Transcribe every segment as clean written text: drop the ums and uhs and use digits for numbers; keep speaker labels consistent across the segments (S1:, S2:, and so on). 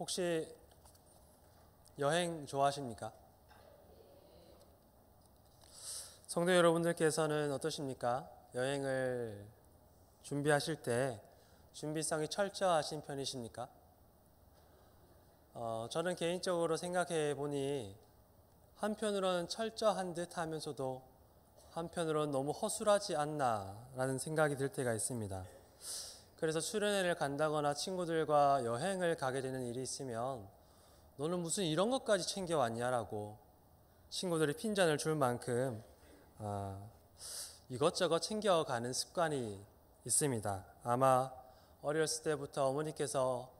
S1: 혹시 여행 좋아하십니까? 성도 여러분들께서는 어떠십니까? 여행을 준비하실 때 준비성이 철저하신 편이십니까? 저는 개인적으로 생각해 보니 한편으로는 철저한 듯 하면서도 한편으로는 너무 허술하지 않나라는 생각이 들 때가 있습니다. 그래서 수련회를 간다거나 친구들과 여행을 가게 되는 일이 있으면 너는 무슨 이런 것까지 챙겨왔냐라고 친구들이 핀잔을 줄 만큼 이것저것 챙겨가는 습관이 있습니다. 아마 어렸을 때부터 어머니께서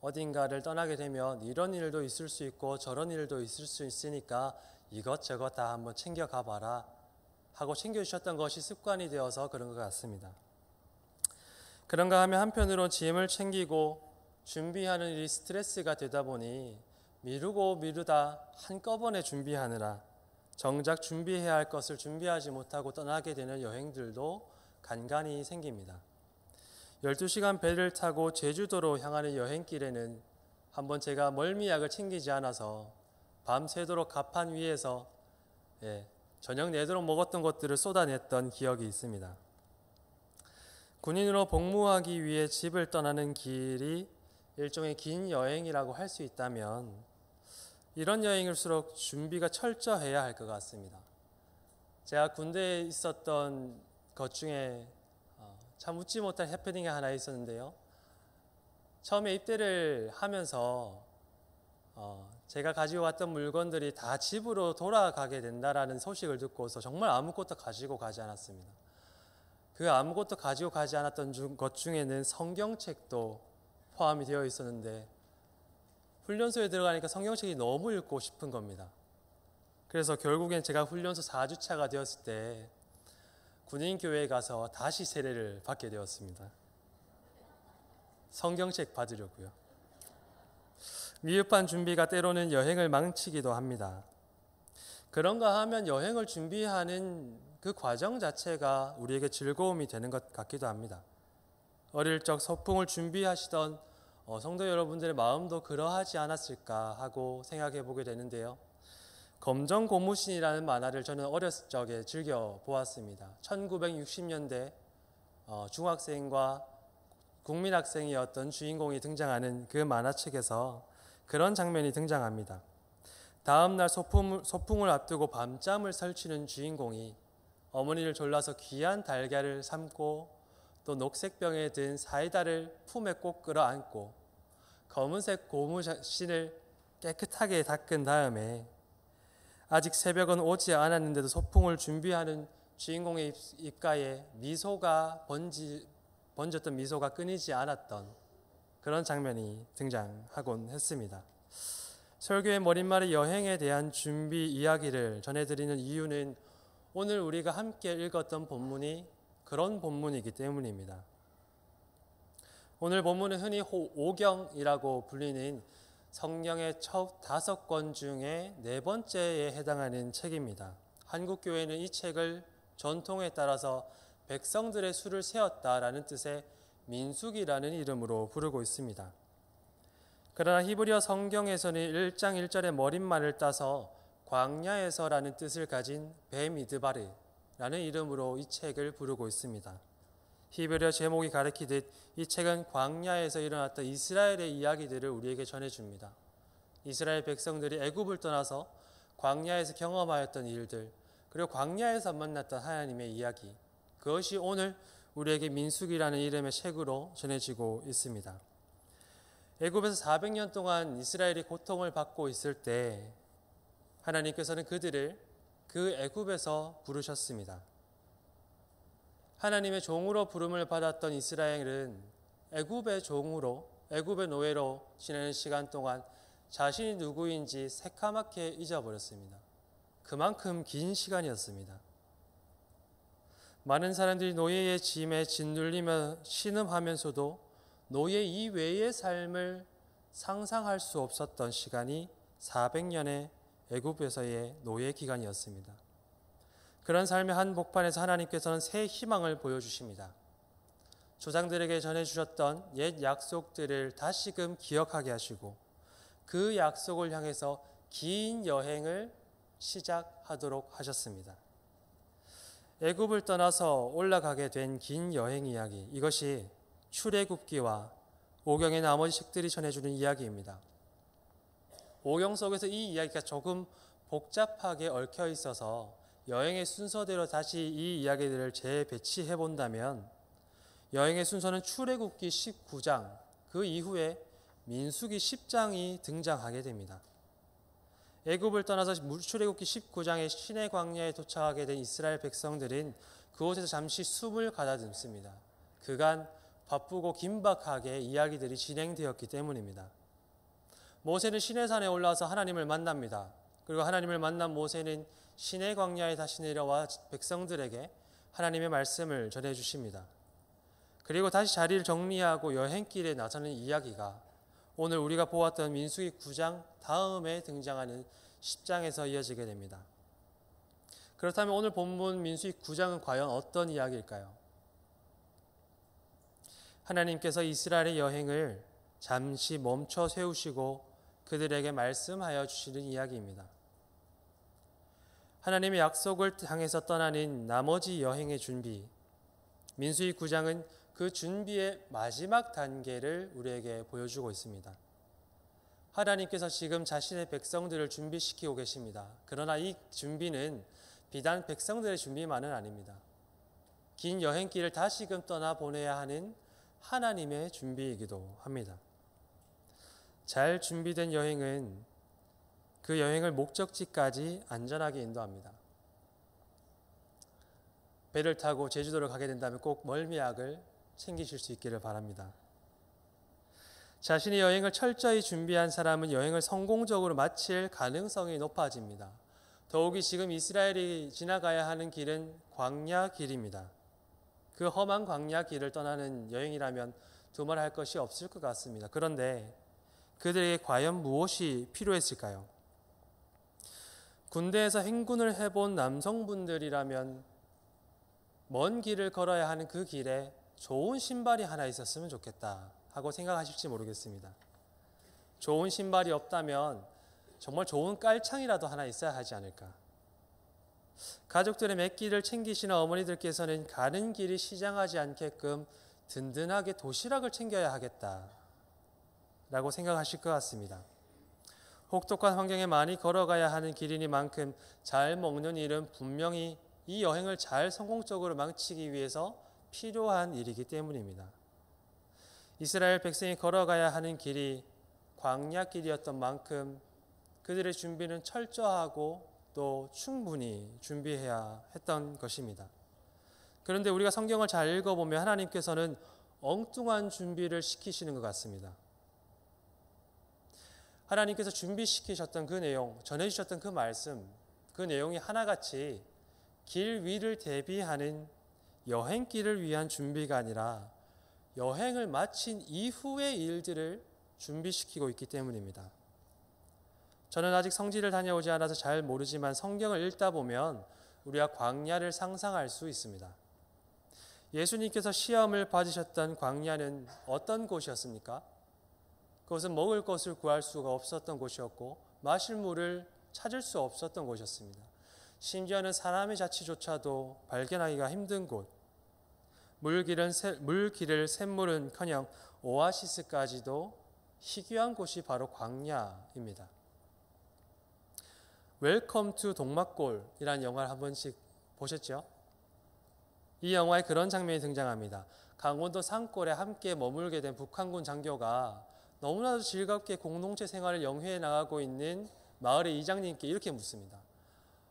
S1: 어딘가를 떠나게 되면 이런 일도 있을 수 있고 저런 일도 있을 수 있으니까 이것저것 다 한번 챙겨가 봐라 하고 챙겨주셨던 것이 습관이 되어서 그런 것 같습니다. 그런가 하면 한편으로 짐을 챙기고 준비하는 일이 스트레스가 되다 보니 미루고 미루다 한꺼번에 준비하느라 정작 준비해야 할 것을 준비하지 못하고 떠나게 되는 여행들도 간간히 생깁니다. 12시간 배를 타고 제주도로 향하는 여행길에는 한번 제가 멀미약을 챙기지 않아서 밤새도록 갑판 위에서 저녁 내도록 먹었던 것들을 쏟아냈던 기억이 있습니다. 군인으로 복무하기 위해 집을 떠나는 길이 일종의 긴 여행이라고 할 수 있다면 이런 여행일수록 준비가 철저해야 할 것 같습니다. 제가 군대에 있었던 것 중에 참 웃지 못할 해프닝이 하나 있었는데요. 처음에 입대를 하면서 제가 가지고 왔던 물건들이 다 집으로 돌아가게 된다라는 소식을 듣고서 정말 아무것도 가지고 가지 않았습니다. 그 아무것도 가지고 가지 않았던 것 중에는 성경책도 포함이 되어 있었는데 훈련소에 들어가니까 성경책이 너무 읽고 싶은 겁니다. 그래서 결국엔 제가 훈련소 4주차가 되었을 때 군인교회에 가서 다시 세례를 받게 되었습니다. 성경책 받으려고요. 미흡한 준비가 때로는 여행을 망치기도 합니다. 그런가 하면 여행을 준비하는 그 과정 자체가 우리에게 즐거움이 되는 것 같기도 합니다. 어릴 적 소풍을 준비하시던 성도 여러분들의 마음도 그러하지 않았을까 하고 생각해 보게 되는데요. 검정고무신이라는 만화를 저는 어렸을 적에 즐겨 보았습니다. 1960년대 중학생과 국민학생이었던 주인공이 등장하는 그 만화책에서 그런 장면이 등장합니다. 다음 날 소풍을 앞두고 밤잠을 설치는 주인공이 어머니를 졸라서 귀한 달걀을 삶고 또 녹색병에 든 사이다를 품에 꼭 끌어안고 검은색 고무신을 깨끗하게 닦은 다음에 아직 새벽은 오지 않았는데도 소풍을 준비하는 주인공의 입가에 미소가 번졌던 미소가 끊이지 않았던 그런 장면이 등장하곤 했습니다. 설교의 머릿말이 여행에 대한 준비 이야기를 전해드리는 이유는 오늘 우리가 함께 읽었던 본문이 그런 본문이기 때문입니다. 오늘 본문은 흔히 오경이라고 불리는 성경의 첫 5권 중에 4번째에 해당하는 책입니다. 한국교회는 이 책을 전통에 따라서 백성들의 수를 세었다라는 뜻의 민수기라는 이름으로 부르고 있습니다. 그러나 히브리어 성경에서는 1장 1절의 머릿말을 따서 광야에서라는 뜻을 가진 베미드바르라는 이름으로 이 책을 부르고 있습니다. 히브리어 제목이 가리키듯 이 책은 광야에서 일어났던 이스라엘의 이야기들을 우리에게 전해줍니다. 이스라엘 백성들이 애굽을 떠나서 광야에서 경험하였던 일들, 그리고 광야에서 만났던 하나님의 이야기, 그것이 오늘 우리에게 민수기라는 이름의 책으로 전해지고 있습니다. 애굽에서 400년 동안 이스라엘이 고통을 받고 있을 때 하나님께서는 그들을 그 애굽에서 부르셨습니다. 하나님의 종으로 부름을 받았던 이스라엘은 애굽의 종으로, 애굽의 노예로 지내는 시간 동안 자신이 누구인지 새카맣게 잊어버렸습니다. 그만큼 긴 시간이었습니다. 많은 사람들이 노예의 짐에 짓눌리며 신음하면서도 노예 이외의 삶을 상상할 수 없었던 시간이 400년의 애굽에서의 노예 기간이었습니다. 그런 삶의 한복판에서 하나님께서는 새 희망을 보여주십니다. 조상들에게 전해주셨던 옛 약속들을 다시금 기억하게 하시고 그 약속을 향해서 긴 여행을 시작하도록 하셨습니다. 애굽을 떠나서 올라가게 된 긴 여행 이야기, 이것이 출애굽기와 오경의 나머지 책들이 전해주는 이야기입니다. 오경 속에서 이 이야기가 조금 복잡하게 얽혀 있어서 여행의 순서대로 다시 이 이야기들을 재배치해 본다면 여행의 순서는 출애굽기 19장, 그 이후에 민수기 10장이 등장하게 됩니다. 애굽을 떠나서 출애굽기 19장의 시내 광야에 도착하게 된 이스라엘 백성들은 그곳에서 잠시 숨을 가다듬습니다. 그간 바쁘고 긴박하게 이야기들이 진행되었기 때문입니다. 모세는 시내산에 올라와서 하나님을 만납니다. 그리고 하나님을 만난 모세는 시내 광야에 다시 내려와 백성들에게 하나님의 말씀을 전해주십니다. 그리고 다시 자리를 정리하고 여행길에 나서는 이야기가 오늘 우리가 보았던 민수기 9장 다음에 등장하는 10장에서 이어지게 됩니다. 그렇다면 오늘 본문 민수기 9장은 과연 어떤 이야기일까요? 하나님께서 이스라엘의 여행을 잠시 멈춰 세우시고 그들에게 말씀하여 주시는 이야기입니다. 하나님의 약속을 향해서 떠나는 나머지 여행의 준비, 민수기 9장은 그 준비의 마지막 단계를 우리에게 보여주고 있습니다. 하나님께서 지금 자신의 백성들을 준비시키고 계십니다. 그러나 이 준비는 비단 백성들의 준비만은 아닙니다. 긴 여행길을 다시금 떠나보내야 하는 하나님의 준비이기도 합니다. 잘 준비된 여행은 그 여행을 목적지까지 안전하게 인도합니다. 배를 타고 제주도를 가게 된다면 꼭 멀미약을 챙기실 수 있기를 바랍니다. 자신의 여행을 철저히 준비한 사람은 여행을 성공적으로 마칠 가능성이 높아집니다. 더욱이 지금 이스라엘이 지나가야 하는 길은 광야 길입니다. 그 험한 광야 길을 떠나는 여행이라면 두말할 것이 없을 것 같습니다. 그런데 그들에게 과연 무엇이 필요했을까요? 군대에서 행군을 해본 남성분들이라면 먼 길을 걸어야 하는 그 길에 좋은 신발이 하나 있었으면 좋겠다 하고 생각하실지 모르겠습니다. 좋은 신발이 없다면 정말 좋은 깔창이라도 하나 있어야 하지 않을까. 가족들의 맷길을 챙기시는 어머니들께서는 가는 길이 시장하지 않게끔 든든하게 도시락을 챙겨야 하겠다 라고 생각하실 것 같습니다. 혹독한 환경에 많이 걸어가야 하는 길이니만큼 잘 먹는 일은 분명히 이 여행을 잘 성공적으로 마치기 위해서 필요한 일이기 때문입니다. 이스라엘 백성이 걸어가야 하는 길이 광야길이었던 만큼 그들의 준비는 철저하고 또 충분히 준비해야 했던 것입니다. 그런데 우리가 성경을 잘 읽어보면 하나님께서는 엉뚱한 준비를 시키시는 것 같습니다. 하나님께서 준비시키셨던 그 내용, 전해주셨던 그 말씀, 그 내용이 하나같이 길 위를 대비하는 여행길을 위한 준비가 아니라 여행을 마친 이후의 일들을 준비시키고 있기 때문입니다. 저는 아직 성지를 다녀오지 않아서 잘 모르지만 성경을 읽다 보면 우리가 광야를 상상할 수 있습니다. 예수님께서 시험을 받으셨던 광야는 어떤 곳이었습니까? 그것은 먹을 것을 구할 수가 없었던 곳이었고 마실 물을 찾을 수 없었던 곳이었습니다. 심지어는 사람의 자취조차도 발견하기가 힘든 곳, 물길을 샘물은커녕 오아시스까지도 희귀한 곳이 바로 광야입니다. 웰컴 투 동막골이라는 영화를 한 번씩 보셨죠? 이 영화에 그런 장면이 등장합니다. 강원도 산골에 함께 머물게 된 북한군 장교가 너무나도 즐겁게 공동체 생활을 영위해 나가고 있는 마을의 이장님께 이렇게 묻습니다.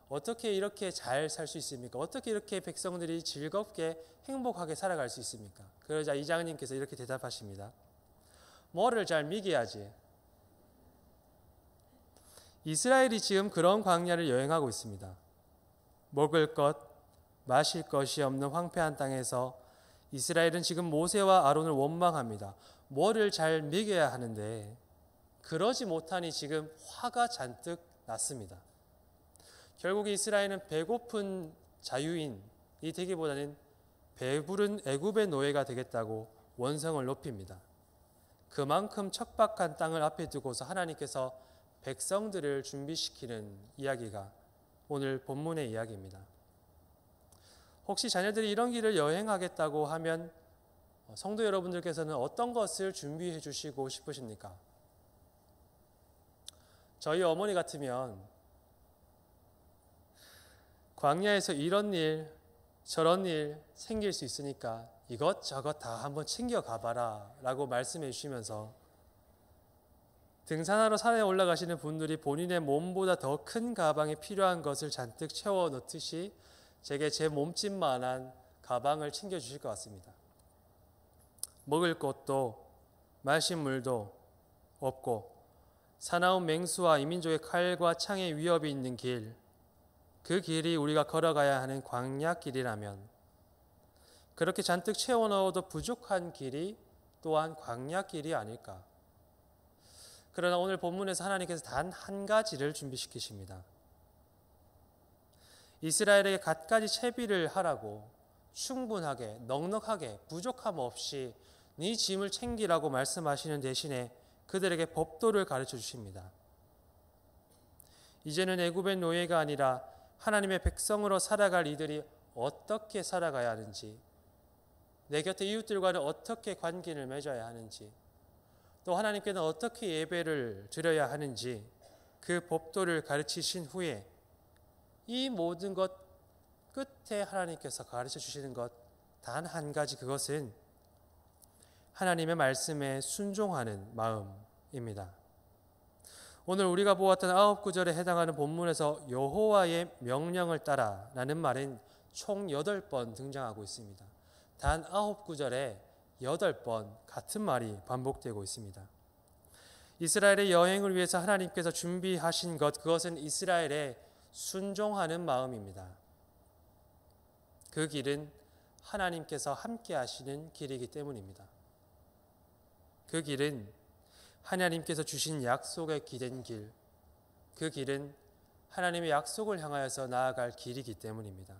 S1: 어떻게 이렇게 잘 살 수 있습니까? 어떻게 이렇게 백성들이 즐겁게 행복하게 살아갈 수 있습니까? 그러자 이장님께서 이렇게 대답하십니다. 뭐를 잘 미겨야지. 이스라엘이 지금 그런 광야를 여행하고 있습니다. 먹을 것, 마실 것이 없는 황폐한 땅에서 이스라엘은 지금 모세와 아론을 원망합니다. 뭐를 잘 먹여야 하는데 그러지 못하니 지금 화가 잔뜩 났습니다. 결국 이스라엘은 배고픈 자유인이 되기보다는 배부른 애굽의 노예가 되겠다고 원성을 높입니다. 그만큼 척박한 땅을 앞에 두고서 하나님께서 백성들을 준비시키는 이야기가 오늘 본문의 이야기입니다. 혹시 자녀들이 이런 길을 여행하겠다고 하면 성도 여러분들께서는 어떤 것을 준비해 주시고 싶으십니까? 저희 어머니 같으면 광야에서 이런 일 저런 일 생길 수 있으니까 이것저것 다 한번 챙겨가봐라 라고 말씀해 주시면서 등산하러 산에 올라가시는 분들이 본인의 몸보다 더 큰 가방에 필요한 것을 잔뜩 채워 넣듯이 제게 제 몸집만한 가방을 챙겨주실 것 같습니다. 먹을 것도 마실 물도 없고 사나운 맹수와 이민족의 칼과 창의 위협이 있는 길, 그 길이 우리가 걸어가야 하는 광야길이라면 그렇게 잔뜩 채워 넣어도 부족한 길이 또한 광야길이 아닐까. 그러나 오늘 본문에서 하나님께서 단 한 가지를 준비시키십니다. 이스라엘에게 갖가지 채비를 하라고 충분하게 넉넉하게 부족함 없이 네 짐을 챙기라고 말씀하시는 대신에 그들에게 법도를 가르쳐 주십니다. 이제는 애굽의 노예가 아니라 하나님의 백성으로 살아갈 이들이 어떻게 살아가야 하는지, 내 곁에 이웃들과는 어떻게 관계를 맺어야 하는지, 또 하나님께는 어떻게 예배를 드려야 하는지 그 법도를 가르치신 후에 이 모든 것 끝에 하나님께서 가르쳐 주시는 것 단 한 가지, 그것은 하나님의 말씀에 순종하는 마음입니다. 오늘 우리가 보았던 9구절에 해당하는 본문에서 여호와의 명령을 따라 라는 말은 총 8번 등장하고 있습니다. 단 9구절에 8번 같은 말이 반복되고 있습니다. 이스라엘의 여행을 위해서 하나님께서 준비하신 것, 그것은 이스라엘의 순종하는 마음입니다. 그 길은 하나님께서 함께 하시는 길이기 때문입니다. 그 길은 하나님께서 주신 약속에 기댄 길, 그 길은 하나님의 약속을 향하여서 나아갈 길이기 때문입니다.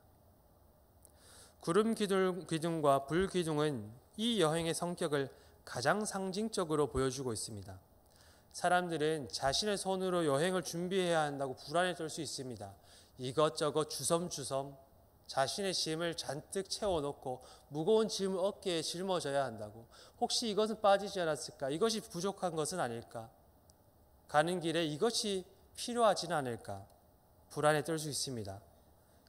S1: 구름 기둥과 불 기둥은 이 여행의 성격을 가장 상징적으로 보여주고 있습니다. 사람들은 자신의 손으로 여행을 준비해야 한다고 불안에 떨 수 있습니다. 이것저것 주섬주섬 자신의 짐을 잔뜩 채워놓고 무거운 짐을 어깨에 짊어져야 한다고. 혹시 이것은 빠지지 않았을까? 이것이 부족한 것은 아닐까? 가는 길에 이것이 필요하지는 않을까? 불안에 떨 수 있습니다.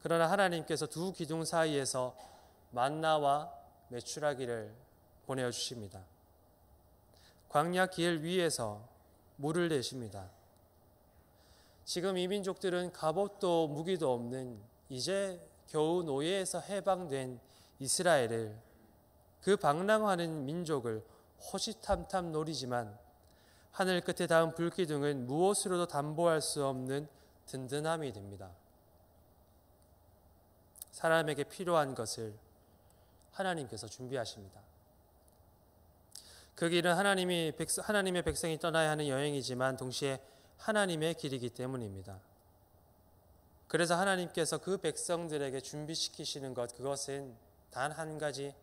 S1: 그러나 하나님께서 두 기둥 사이에서 만나와 메추라기를 보내주십니다. 광야 길 위에서 물을 내십니다. 지금 이 민족들은 갑옷도 무기도 없는 이제 겨우 노예에서 해방된 이스라엘을, 그 방랑하는 민족을 호시탐탐 노리지만 하늘 끝에 닿은 불기둥은 무엇으로도 담보할 수 없는 든든함이 됩니다. 사람에게 필요한 것을 하나님께서 준비하십니다. 그 길은 하나님의 백성이 떠나야 하는 여행이지만 동시에 하나님의 길이기 때문입니다. 그래서 하나님께서 그 백성들에게 준비시키시는 것, 그것은 단 한 가지,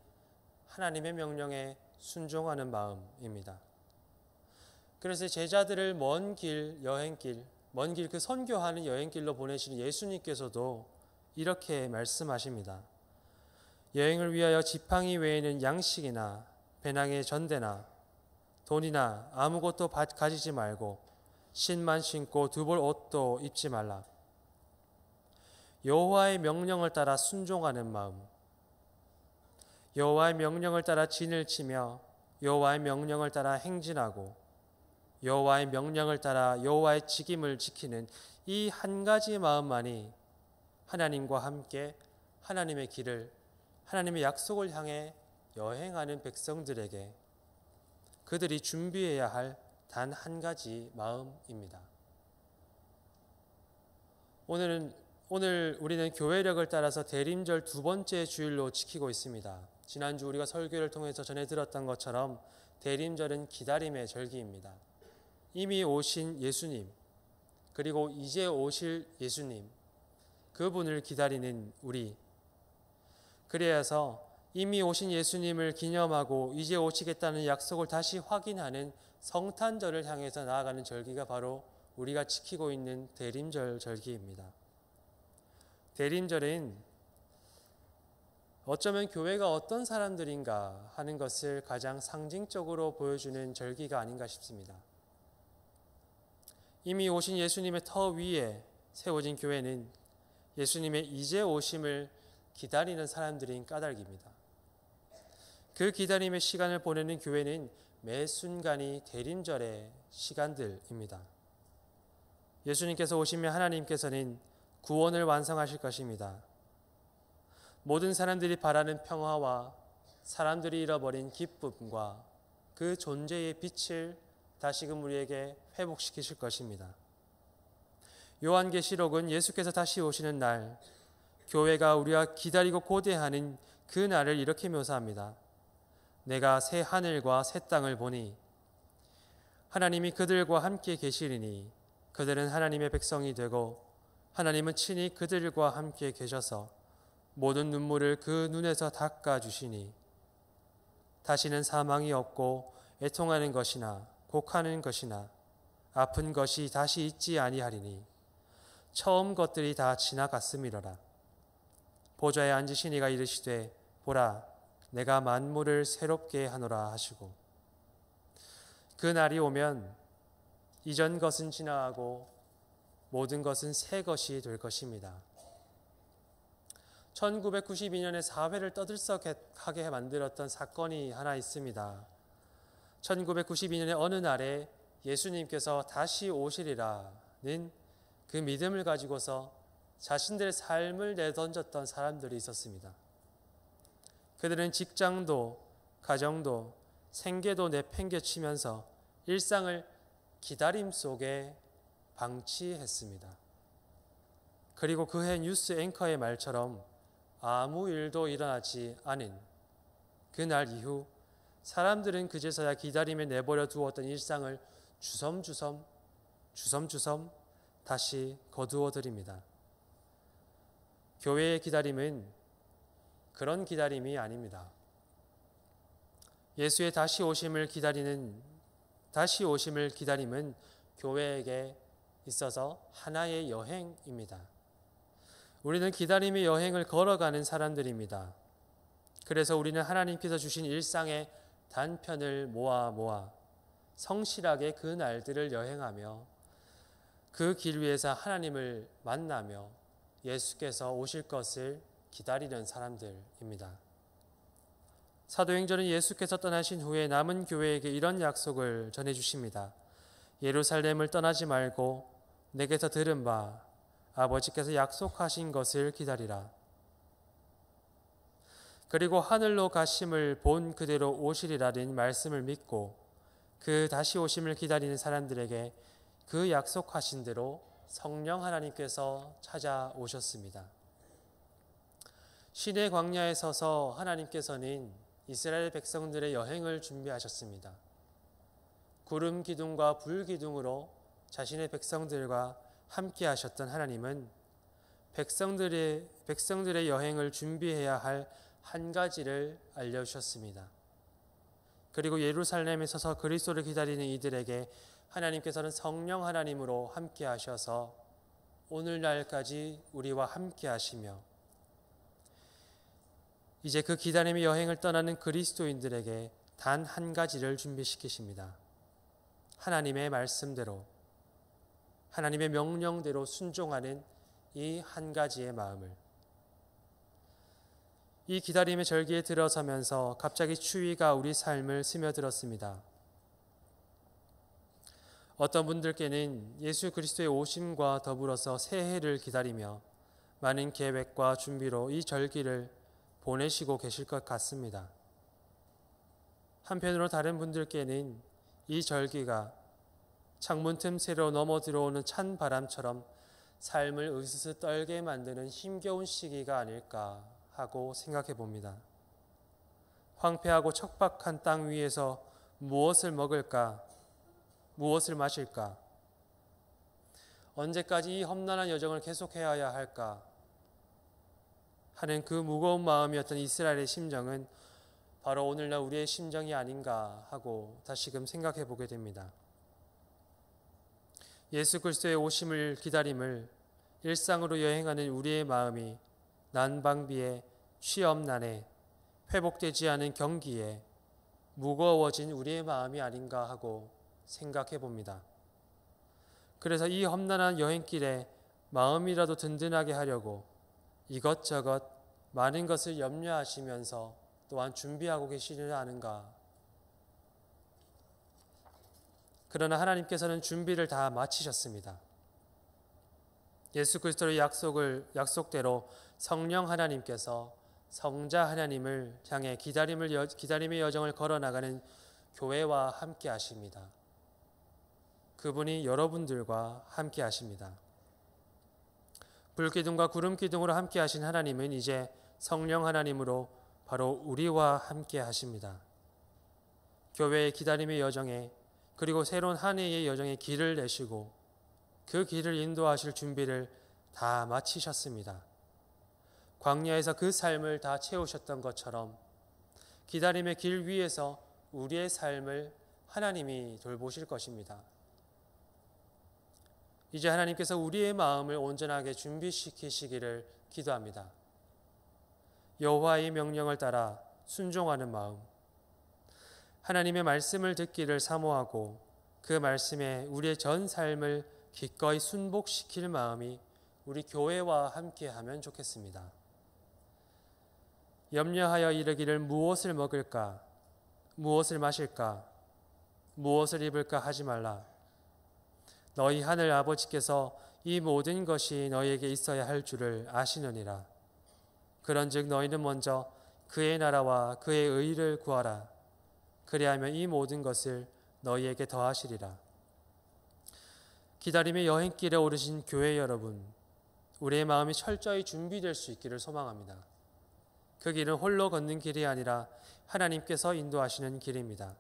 S1: 하나님의 명령에 순종하는 마음입니다. 그래서 제자들을 먼 길, 여행길, 먼 길, 그 선교하는 여행길로 보내시는 예수님께서도 이렇게 말씀하십니다. 여행을 위하여 지팡이 외에는 양식이나 배낭의 전대나 돈이나 아무것도 가지지 말고 신만 신고 두 벌 옷도 입지 말라. 여호와의 명령을 따라 순종하는 마음, 여호와의 명령을 따라 진을 치며 여호와의 명령을 따라 행진하고 여호와의 명령을 따라 여호와의 직임을 지키는 이 한 가지 마음만이 하나님과 함께 하나님의 길을, 하나님의 약속을 향해 여행하는 백성들에게 그들이 준비해야 할 단 한 가지 마음입니다. 오늘 우리는 교회력을 따라서 대림절 두 번째 주일로 지키고 있습니다. 지난주 우리가 설교를 통해서 전해 들었던 것처럼 대림절은 기다림의 절기입니다. 이미 오신 예수님, 그리고 이제 오실 예수님, 그분을 기다리는 우리, 그래서 이미 오신 예수님을 기념하고 이제 오시겠다는 약속을 다시 확인하는 성탄절을 향해서 나아가는 절기가 바로 우리가 지키고 있는 대림절 절기입니다. 대림절은 어쩌면 교회가 어떤 사람들인가 하는 것을 가장 상징적으로 보여주는 절기가 아닌가 싶습니다. 이미 오신 예수님의 터 위에 세워진 교회는 예수님의 이제 오심을 기다리는 사람들인 까닭입니다. 그 기다림의 시간을 보내는 교회는 매 순간이 대림절의 시간들입니다. 예수님께서 오시면 하나님께서는 구원을 완성하실 것입니다. 모든 사람들이 바라는 평화와 사람들이 잃어버린 기쁨과 그 존재의 빛을 다시금 우리에게 회복시키실 것입니다. 요한계시록은 예수께서 다시 오시는 날, 교회가 우리가 기다리고 고대하는 그 날을 이렇게 묘사합니다. 내가 새 하늘과 새 땅을 보니 하나님이 그들과 함께 계시리니 그들은 하나님의 백성이 되고 하나님은 친히 그들과 함께 계셔서 모든 눈물을 그 눈에서 닦아주시니 다시는 사망이 없고 애통하는 것이나 곡하는 것이나 아픈 것이 다시 있지 아니하리니 처음 것들이 다 지나갔음이로라. 보좌에 앉으신 이가 이르시되 보라 내가 만물을 새롭게 하노라 하시고 그 날이 오면 이전 것은 지나가고 모든 것은 새 것이 될 것입니다. 1992년에 사회를 떠들썩하게 만들었던 사건이 하나 있습니다. 1992년의 어느 날에 예수님께서 다시 오시리라는 그 믿음을 가지고서 자신들의 삶을 내던졌던 사람들이 있었습니다. 그들은 직장도 가정도 생계도 내팽개치면서 일상을 기다림 속에 방치했습니다. 그리고 그해 뉴스 앵커의 말처럼 아무 일도 일어나지 않은 그날 이후 사람들은 그제서야 기다림에 내버려 두었던 일상을 주섬주섬 다시 거두어 드립니다. 교회의 기다림은 그런 기다림이 아닙니다. 예수의 다시 오심을 기다림은 교회에게 있어서 하나의 여행입니다. 우리는 기다림의 여행을 걸어가는 사람들입니다. 그래서 우리는 하나님께서 주신 일상의 단편을 모아 성실하게 그 날들을 여행하며 그 길 위에서 하나님을 만나며 예수께서 오실 것을 기다리는 사람들입니다. 사도행전은 예수께서 떠나신 후에 남은 교회에게 이런 약속을 전해주십니다. 예루살렘을 떠나지 말고 내게서 들은 바 아버지께서 약속하신 것을 기다리라. 그리고 하늘로 가심을 본 그대로 오시리라는 말씀을 믿고 그 다시 오심을 기다리는 사람들에게 그 약속하신 대로 성령 하나님께서 찾아오셨습니다. 시내 광야에 서서 하나님께서는 이스라엘 백성들의 여행을 준비하셨습니다. 구름 기둥과 불 기둥으로 자신의 백성들과 함께 하셨던 하나님은 백성들의 여행을 준비해야 할 한 가지를 알려주셨습니다. 그리고 예루살렘에 서서 그리스도를 기다리는 이들에게 하나님께서는 성령 하나님으로 함께 하셔서 오늘날까지 우리와 함께 하시며 이제 그 기다림의 여행을 떠나는 그리스도인들에게 단 한 가지를 준비시키십니다. 하나님의 말씀대로, 하나님의 명령대로 순종하는 이 한 가지의 마음을. 이 기다림의 절기에 들어서면서 갑자기 추위가 우리 삶을 스며들었습니다. 어떤 분들께는 예수 그리스도의 오심과 더불어서 새해를 기다리며 많은 계획과 준비로 이 절기를 보내시고 계실 것 같습니다. 한편으로 다른 분들께는 이 절기가 창문 틈새로 넘어 들어오는 찬 바람처럼 삶을 으스스 떨게 만드는 힘겨운 시기가 아닐까 하고 생각해 봅니다. 황폐하고 척박한 땅 위에서 무엇을 먹을까? 무엇을 마실까? 언제까지 이 험난한 여정을 계속해야 할까? 하는 그 무거운 마음이었던 이스라엘의 심정은 바로 오늘날 우리의 심정이 아닌가 하고 다시금 생각해 보게 됩니다. 예수 그리스도의 오심을 기다림을 일상으로 여행하는 우리의 마음이 난방비에, 취업난에, 회복되지 않은 경기에 무거워진 우리의 마음이 아닌가 하고 생각해 봅니다. 그래서 이 험난한 여행길에 마음이라도 든든하게 하려고 이것저것 많은 것을 염려하시면서 또한 준비하고 계시지 않은가. 그러나 하나님께서는 준비를 다 마치셨습니다. 예수 그리스도의 약속대로 성령 하나님께서 성자 하나님을 향해 기다림의 여정을 걸어나가는 교회와 함께 하십니다. 그분이 여러분들과 함께 하십니다. 불기둥과 구름기둥으로 함께 하신 하나님은 이제 성령 하나님으로 바로 우리와 함께 하십니다. 교회의 기다림의 여정에 그리고 새로운 한 해의 여정에 길을 내시고 그 길을 인도하실 준비를 다 마치셨습니다. 광야에서 그 삶을 다 채우셨던 것처럼 기다림의 길 위에서 우리의 삶을 하나님이 돌보실 것입니다. 이제 하나님께서 우리의 마음을 온전하게 준비시키시기를 기도합니다. 여호와의 명령을 따라 순종하는 마음, 하나님의 말씀을 듣기를 사모하고 그 말씀에 우리의 전 삶을 기꺼이 순복시킬 마음이 우리 교회와 함께하면 좋겠습니다. 염려하여 이르기를 무엇을 먹을까, 무엇을 마실까, 무엇을 입을까 하지 말라. 너희 하늘 아버지께서 이 모든 것이 너희에게 있어야 할 줄을 아시느니라. 그런즉 너희는 먼저 그의 나라와 그의 의를 구하라. 그리하면 이 모든 것을 너희에게 더하시리라. 기다림의 여행길에 오르신 교회 여러분, 우리의 마음이 철저히 준비될 수 있기를 소망합니다. 그 길은 홀로 걷는 길이 아니라 하나님께서 인도하시는 길입니다.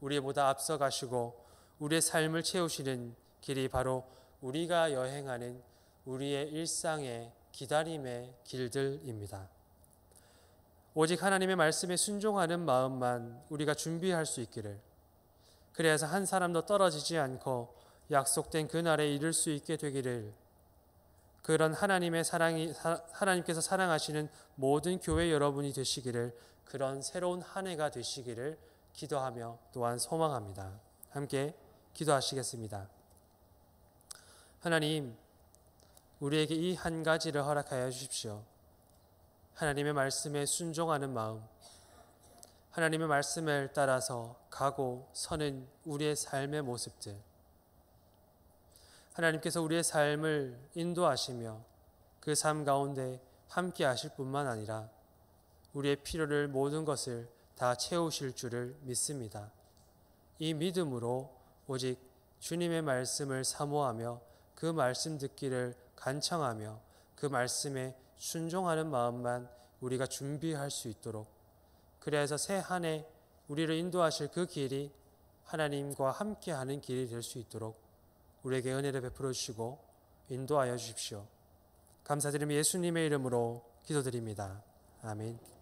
S1: 우리보다 앞서 가시고 우리의 삶을 채우시는 길이 바로 우리가 여행하는 우리의 일상의 기다림의 길들입니다. 오직 하나님의 말씀에 순종하는 마음만 우리가 준비할 수 있기를, 그래서 한 사람도 떨어지지 않고 약속된 그날에 이를 수 있게 되기를, 그런 하나님께서 사랑하시는 모든 교회 여러분이 되시기를, 그런 새로운 한 해가 되시기를 기도하며 또한 소망합니다. 함께 기도하시겠습니다. 하나님, 우리에게 이 한 가지를 허락하여 주십시오. 하나님의 말씀에 순종하는 마음, 하나님의 말씀을 따라서 가고 서는 우리의 삶의 모습들, 하나님께서 우리의 삶을 인도하시며 그 삶 가운데 함께 하실 뿐만 아니라 우리의 필요를 모든 것을 다 채우실 줄을 믿습니다. 이 믿음으로 오직 주님의 말씀을 사모하며 그 말씀 듣기를 간청하며 그 말씀에 순종하는 마음만 우리가 준비할 수 있도록, 그래서 새 한 해 우리를 인도하실 그 길이 하나님과 함께하는 길이 될 수 있도록 우리에게 은혜를 베풀어 주시고 인도하여 주십시오. 감사드리며 예수님의 이름으로 기도드립니다. 아멘.